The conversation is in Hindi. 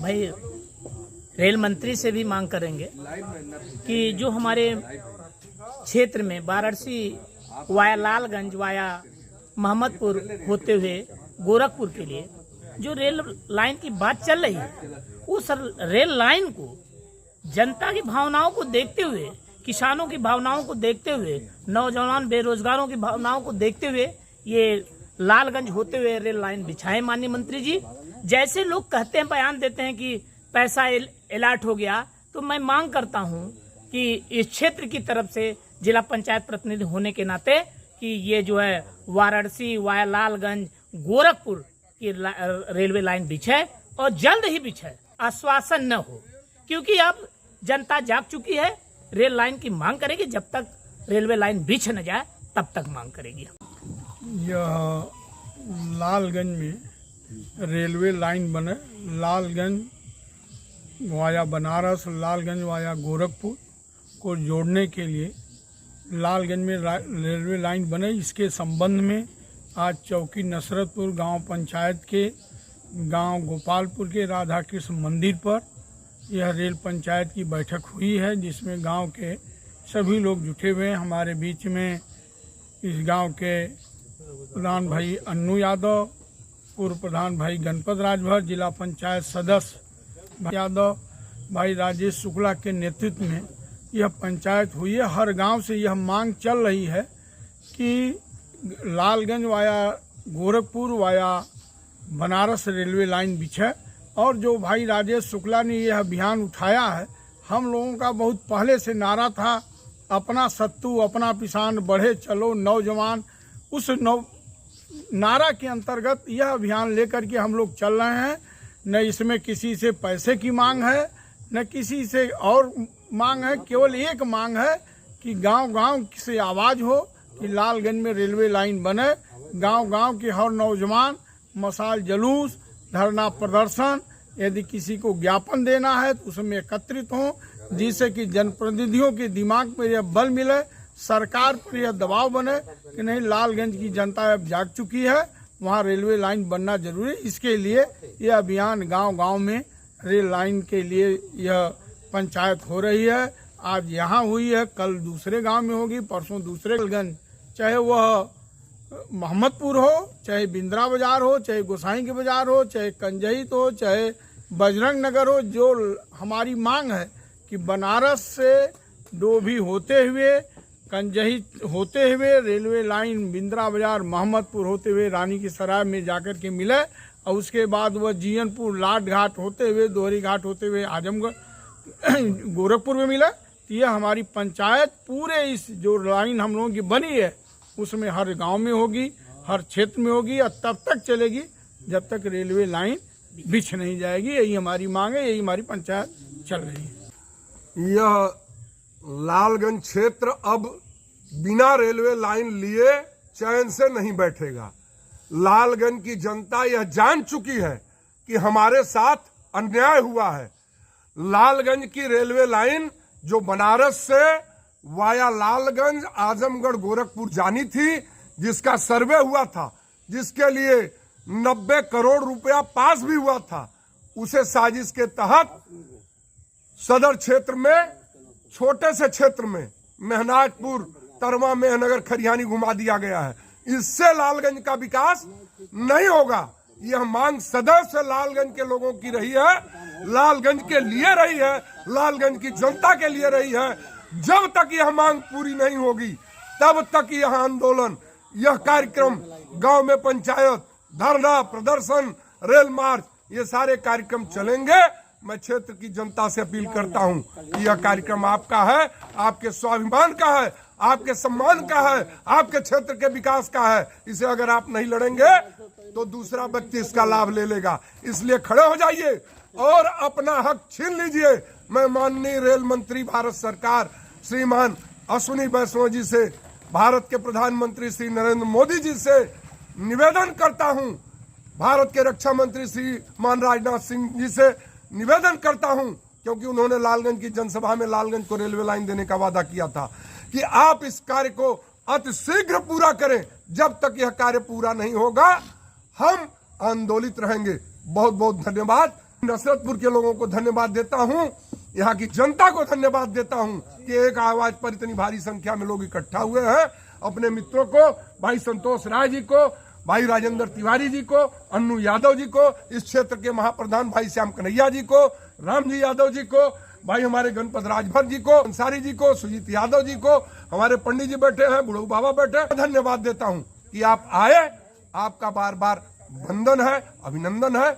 भाई रेल मंत्री से भी मांग करेंगे कि जो हमारे क्षेत्र में वाराणसी वाया लालगंज वाया मोहम्मदपुर होते हुए गोरखपुर के लिए जो रेल लाइन की बात चल रही है, उस रेल लाइन को जनता की भावनाओं को देखते हुए, किसानों की भावनाओं को देखते हुए, नौजवान बेरोजगारों की भावनाओं को देखते हुए ये लालगंज होते हुए रेल लाइन बिछाए माननीय मंत्री जी। जैसे लोग कहते हैं, बयान देते हैं कि पैसा अलॉट हो गया, तो मैं मांग करता हूं कि इस क्षेत्र की तरफ से जिला पंचायत प्रतिनिधि होने के नाते कि ये जो है वाराणसी वाया लालगंज गोरखपुर की रेलवे लाइन बिछे और जल्द ही बिछे, आश्वासन न हो, क्योंकि अब जनता जाग चुकी है। रेल लाइन की मांग करेगी, जब तक रेलवे लाइन बिछ न जाए तब तक मांग करेगी। यह लालगंज में रेलवे लाइन बने, लालगंज वाया बनारस, लालगंज वाया गोरखपुर को जोड़ने के लिए लालगंज में रेलवे लाइन बने। इसके संबंध में आज चौकी नसरतपुर गांव पंचायत के गांव गोपालपुर के राधा कृष्ण मंदिर पर यह रेल पंचायत की बैठक हुई है, जिसमें गांव के सभी लोग जुटे हुए हैं। हमारे बीच में इस गांव के प्रधान भाई अन्नू यादव, पूर्व प्रधान भाई गणपत राजभर, जिला पंचायत सदस्य यादव, भाई राजेश शुक्ला के नेतृत्व में यह पंचायत हुई है। हर गांव से यह मांग चल रही है कि Lalganj via Gorakhpur via Banaras railway line बिछे। और जो भाई राजेश शुक्ला ने यह अभियान उठाया है, हम लोगों का बहुत पहले से नारा था, अपना सत्तू अपना पिसान बढ़े चलो नौजवान। उस नारा के अंतर्गत यह अभियान लेकर के हम लोग चल रहे हैं। न इसमें किसी से पैसे की मांग है, न किसी से और मांग है, केवल एक मांग है कि गांव-गांव से आवाज हो कि लालगंज में रेलवे लाइन बने। गांव-गांव के हर नौजवान मशाल जुलूस, धरना प्रदर्शन, यदि किसी को ज्ञापन देना है तो उसमें एकत्रित हों, जिससे कि जनप्रतिनिधियों के दिमाग में यह बल मिले, सरकार पर यह दबाव बने कि नहीं, लालगंज की जनता अब जाग चुकी है, वहाँ रेलवे लाइन बनना जरूरी है। इसके लिए यह अभियान गांव-गांव में रेल लाइन के लिए यह पंचायत हो रही है। आज यहाँ हुई है, कल दूसरे गांव में होगी, परसों दूसरे गंज, चाहे वह मोहम्मदपुर हो, चाहे बिंद्रा बाजार हो, चाहे गोसाई के बाजार हो, चाहे कंजहित हो, चाहे बजरंग नगर हो। जो हमारी मांग है कि बनारस से डोभी होते हुए, कंजहित होते हुए रेलवे लाइन बिंद्रा बाजार मोहम्मदपुर होते हुए रानी की सराय में जाकर के मिले, और उसके बाद वह जीयनपुर लाट घाट होते हुए दोहरी घाट होते हुए आजमगढ़ गोरखपुर में मिला। तो यह हमारी पंचायत पूरे इस जो लाइन हम लोगों की बनी है उसमें हर गांव में होगी, हर क्षेत्र में होगी, और तब तक चलेगी जब तक रेलवे लाइन बिछ नहीं जाएगी। यही हमारी मांग है, यही हमारी पंचायत चल रही है। यह लालगंज क्षेत्र अब बिना रेलवे लाइन लिए चैन से नहीं बैठेगा। लालगंज की जनता यह जान चुकी है कि हमारे साथ अन्याय हुआ है। लालगंज की रेलवे लाइन जो बनारस से वाया लालगंज आजमगढ़ गोरखपुर जानी थी, जिसका सर्वे हुआ था, जिसके लिए 90 करोड़ रुपया पास भी हुआ था, उसे साजिश के तहत सदर क्षेत्र में, छोटे से क्षेत्र में, मेहनाजपुर, तरवा, मेहनगर, खरियानी घुमा दिया गया है। इससे लालगंज का विकास नहीं होगा। यह मांग सदैव से लालगंज के लोगों की रही है, लालगंज के लिए रही है, लालगंज की जनता के लिए रही है। जब तक यह मांग पूरी नहीं होगी तब तक यह आंदोलन, यह कार्यक्रम, गांव में पंचायत, धरना प्रदर्शन, रेल मार्च, ये सारे कार्यक्रम चलेंगे। मैं क्षेत्र की जनता से अपील करता हूं कि यह कार्यक्रम आपका है, आपके स्वाभिमान का है, आपके सम्मान का है, आपके क्षेत्र के विकास का है। इसे अगर आप नहीं लड़ेंगे तो दूसरा व्यक्ति इसका लाभ ले लेगा। इसलिए खड़े हो जाइए और अपना हक छीन लीजिए। मैं माननीय रेल मंत्री भारत सरकार श्रीमान अश्विनी वैष्णव जी से, भारत के प्रधानमंत्री श्री नरेंद्र मोदी जी से निवेदन करता हूं, भारत के रक्षा मंत्री श्रीमान राजनाथ सिंह जी से निवेदन करता हूं, क्योंकि उन्होंने लालगंज की जनसभा में लालगंज को रेलवे लाइन देने का वादा किया था, कि आप इस कार्य को अतिशीघ्र पूरा करें। जब तक यह कार्य पूरा नहीं होगा हम आंदोलित रहेंगे। बहुत बहुत धन्यवाद। नसरतपुर के लोगों को धन्यवाद देता हूं, यहाँ की जनता को धन्यवाद देता हूं कि एक आवाज पर इतनी भारी संख्या में लोग इकट्ठा हुए हैं। अपने मित्रों को, भाई संतोष राय जी को, भाई राजेंद्र तिवारी जी को, अन्नू यादव जी को, इस क्षेत्र के महाप्रधान भाई श्याम कन्हैया जी को, राम जी यादव जी को, भाई हमारे गणपत राजभर जी को, अंसारी जी को, सुजीत यादव जी को, हमारे पंडित जी बैठे हैं, बुढ़ऊ बाबा बैठे हैं, धन्यवाद देता हूं कि आप आए। आपका बार बार वंदन है, अभिनंदन है।